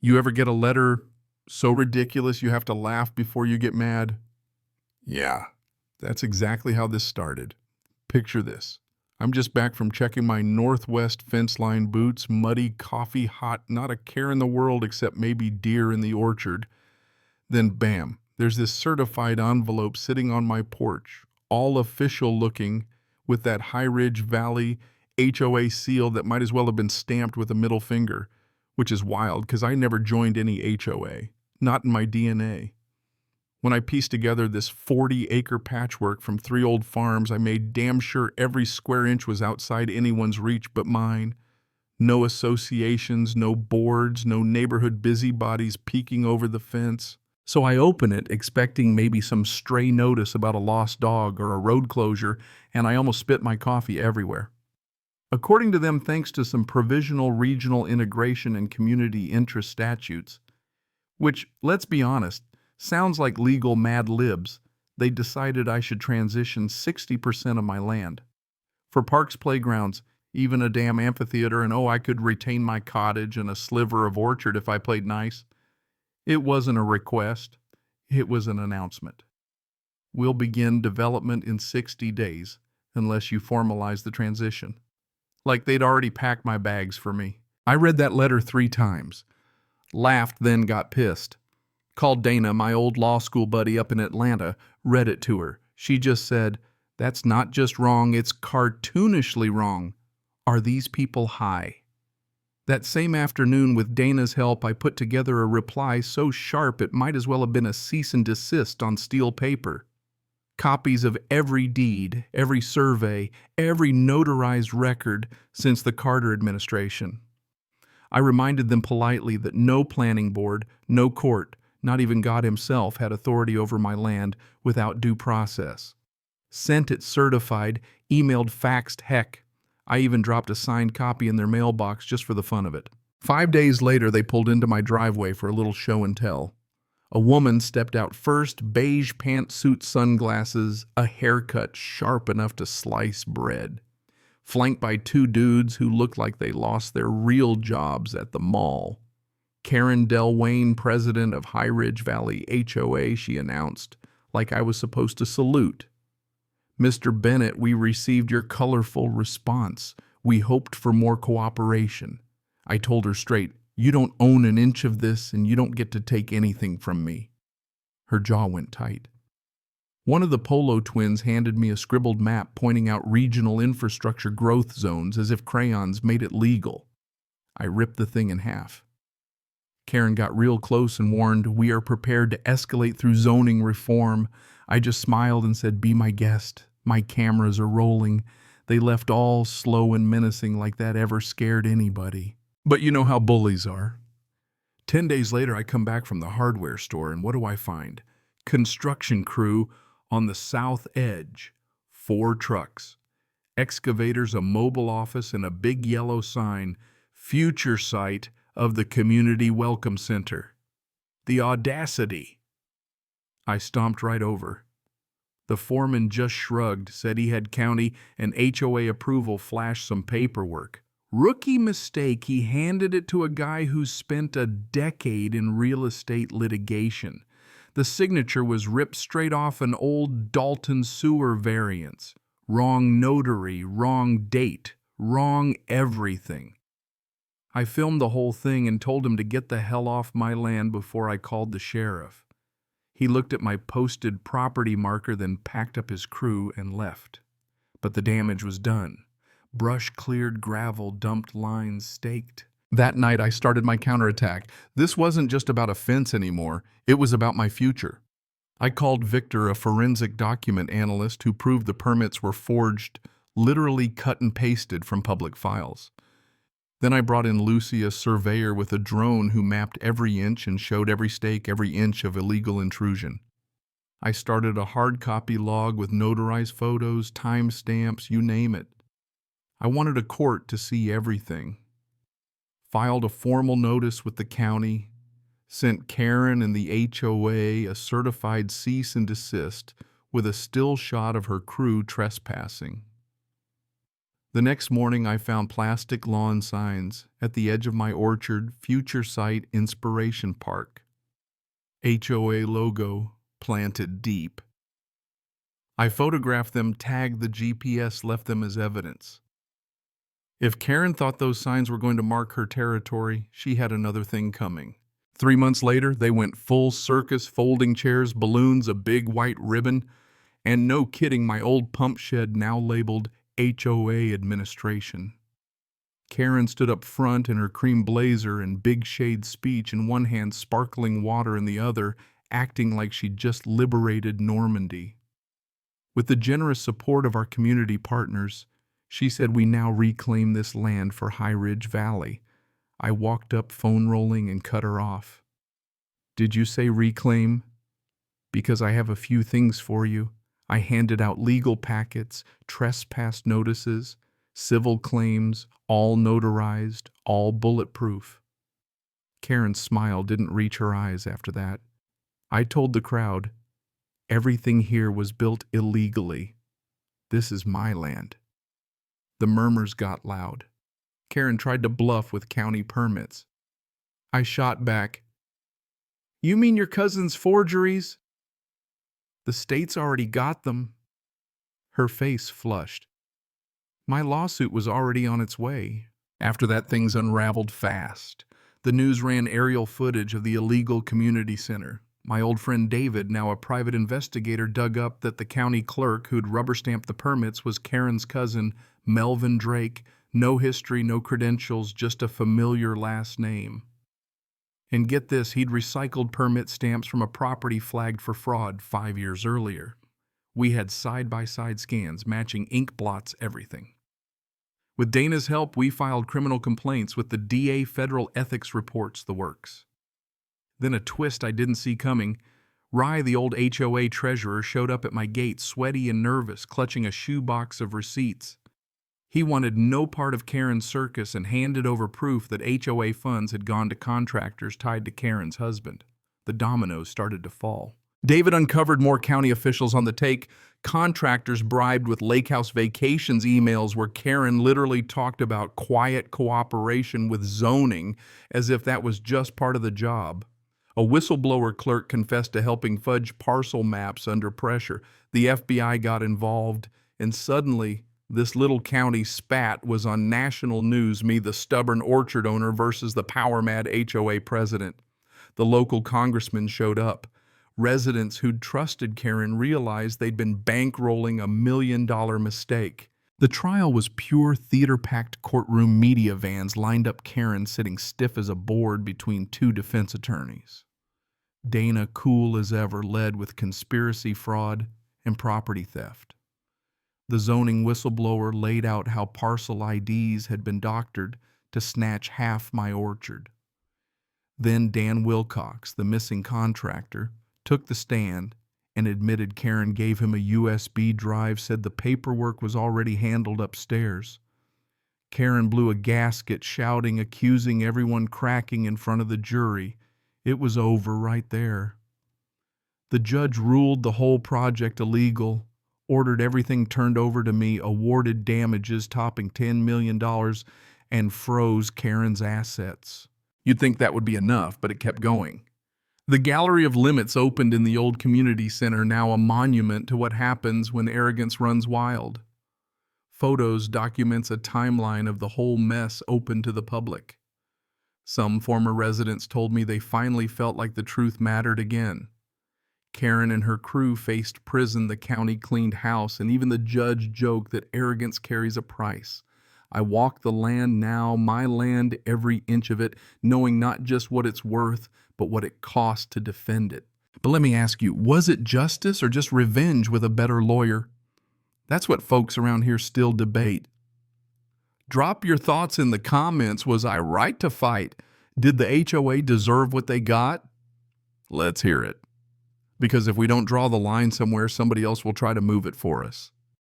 You ever get a letter so ridiculous you have to laugh before you get mad? Yeah, that's exactly how this started. Picture this. I'm just back from checking my Northwest fence line boots, muddy, coffee hot, not a care in the world except maybe deer in the orchard. Then bam, there's this certified envelope sitting on my porch, all official looking, with that High Ridge Valley HOA seal that might as well have been stamped with a middle finger, which is wild because I never joined any HOA, not in my DNA. When I pieced together this 40-acre patchwork from 3 old farms, I made damn sure every square inch was outside anyone's reach but mine. No associations, no boards, no neighborhood busybodies peeking over the fence. So I open it, expecting maybe some stray notice about a lost dog or a road closure, and I almost spit my coffee everywhere. According to them, thanks to some provisional regional integration and community interest statutes, which, let's be honest, sounds like legal mad libs, they decided I should transition 60% of my land. For parks, playgrounds, even a damn amphitheater, and I could retain my cottage and a sliver of orchard if I played nice. It wasn't a request, it was an announcement. We'll begin development in 60 days, unless you formalize the transition. Like they'd already packed my bags for me. I read that letter 3 times. Laughed, then got pissed. Called Dana, my old law school buddy up in Atlanta, read it to her. She just said, "That's not just wrong, it's cartoonishly wrong. Are these people high?" That same afternoon, with Dana's help, I put together a reply so sharp it might as well have been a cease and desist on steel paper. Copies of every deed, every survey, every notarized record since the Carter administration. I reminded them politely that no planning board, no court, not even God himself had authority over my land without due process. Sent it certified, emailed, faxed, heck. I even dropped a signed copy in their mailbox just for the fun of it. 5 days later, they pulled into my driveway for a little show and tell. A woman stepped out first, beige pantsuit, sunglasses, a haircut sharp enough to slice bread, flanked by 2 dudes who looked like they lost their real jobs at the mall. Karen Delwayne, president of High Ridge Valley HOA, she announced, like I was supposed to salute. "Mr. Bennett, we received your colorful response. We hoped for more cooperation." I told her straight, "You don't own an inch of this and you don't get to take anything from me." Her jaw went tight. One of the Polo twins handed me a scribbled map pointing out regional infrastructure growth zones as if crayons made it legal. I ripped the thing in half. Karen got real close and warned, "We are prepared to escalate through zoning reform." I just smiled and said, "Be my guest. My cameras are rolling." They left all slow and menacing, like that ever scared anybody. But you know how bullies are. 10 days later, I come back from the hardware store, and what do I find? Construction crew on the south edge. 4 trucks. Excavators, a mobile office, and a big yellow sign, "Future Site of the Community Welcome Center." The audacity! I stomped right over. The foreman just shrugged, said he had county and HOA approval, flashed some paperwork. Rookie mistake, he handed it to a guy who spent a decade in real estate litigation. The signature was ripped straight off an old Dalton sewer variance. Wrong notary, wrong date, wrong everything. I filmed the whole thing and told him to get the hell off my land before I called the sheriff. He looked at my posted property marker, then packed up his crew and left. But the damage was done. Brush cleared, gravel dumped, lines staked. That night I started my counterattack. This wasn't just about a fence anymore, it was about my future. I called Victor, a forensic document analyst who proved the permits were forged, literally cut and pasted from public files. Then I brought in Lucy, a surveyor with a drone who mapped every inch and showed every stake, every inch of illegal intrusion. I started a hard copy log with notarized photos, timestamps, you name it. I wanted a court to see everything. Filed a formal notice with the county, sent Karen and the HOA a certified cease and desist with a still shot of her crew trespassing. The next morning, I found plastic lawn signs at the edge of my orchard, future site Inspiration Park. HOA logo planted deep. I photographed them, tagged the GPS, left them as evidence. If Karen thought those signs were going to mark her territory, she had another thing coming. 3 months later, they went full circus, folding chairs, balloons, a big white ribbon, and no kidding, my old pump shed now labeled HOA administration. Karen stood up front in her cream blazer and big shade speech, in one hand sparkling water in the other, acting like she'd just liberated Normandy. With the generous support of our community partners, she said we now reclaim this land for High Ridge Valley. I walked up, phone rolling, and cut her off. Did you say reclaim? Because I have a few things for you. I handed out legal packets, trespass notices, civil claims, all notarized, all bulletproof. Karen's smile didn't reach her eyes after that. I told the crowd, everything here was built illegally. This is my land. The murmurs got loud. Karen tried to bluff with county permits. I shot back, you mean your cousin's forgeries? The state's already got them. Her face flushed. My lawsuit was already on its way. After that, things unraveled fast. The news ran aerial footage of the illegal community center. My old friend David, now a private investigator, dug up that the county clerk who'd rubber-stamped the permits was Karen's cousin, Melvin Drake. No history, no credentials, just a familiar last name. And get this, he'd recycled permit stamps from a property flagged for fraud 5 years earlier. We had side-by-side scans, matching ink blots, everything. With Dana's help, we filed criminal complaints with the DA, federal ethics reports, the works. Then a twist I didn't see coming. Rye, the old HOA treasurer, showed up at my gate, sweaty and nervous, clutching a shoebox of receipts. He wanted no part of Karen's circus and handed over proof that HOA funds had gone to contractors tied to Karen's husband. The dominoes started to fall. David uncovered more county officials on the take, contractors bribed with Lake House Vacations emails where Karen literally talked about quiet cooperation with zoning as if that was just part of the job. A whistleblower clerk confessed to helping fudge parcel maps under pressure. The FBI got involved, and suddenly this little county spat was on national news, me, the stubborn orchard owner, versus the power-mad HOA president. The local congressman showed up. Residents who'd trusted Karen realized they'd been bankrolling a $1 million mistake. The trial was pure theater-packed courtroom media vans lined up Karen sitting stiff as a board between two defense attorneys. Dana, cool as ever, led with conspiracy, fraud, and property theft. The zoning whistleblower laid out how parcel IDs had been doctored to snatch half my orchard. Then Dan Wilcox, the missing contractor, took the stand and admitted Karen gave him a USB drive, said the paperwork was already handled upstairs. Karen blew a gasket, shouting, accusing everyone, cracking in front of the jury. It was over right there. The judge ruled the whole project illegal, ordered everything turned over to me, awarded damages topping $10 million, and froze Karen's assets. You'd think that would be enough, but it kept going. The Gallery of Limits opened in the old community center, now a monument to what happens when arrogance runs wild. Photos documents a timeline of the whole mess open to the public. Some former residents told me they finally felt like the truth mattered again. Karen and her crew faced prison, the county cleaned house, and even the judge joked that arrogance carries a price. I walk the land now, my land, every inch of it, knowing not just what it's worth, but what it cost to defend it. But let me ask you, was it justice or just revenge with a better lawyer? That's what folks around here still debate. Drop your thoughts in the comments. Was I right to fight? Did the HOA deserve what they got? Let's hear it. Because if we don't draw the line somewhere, somebody else will try to move it for us.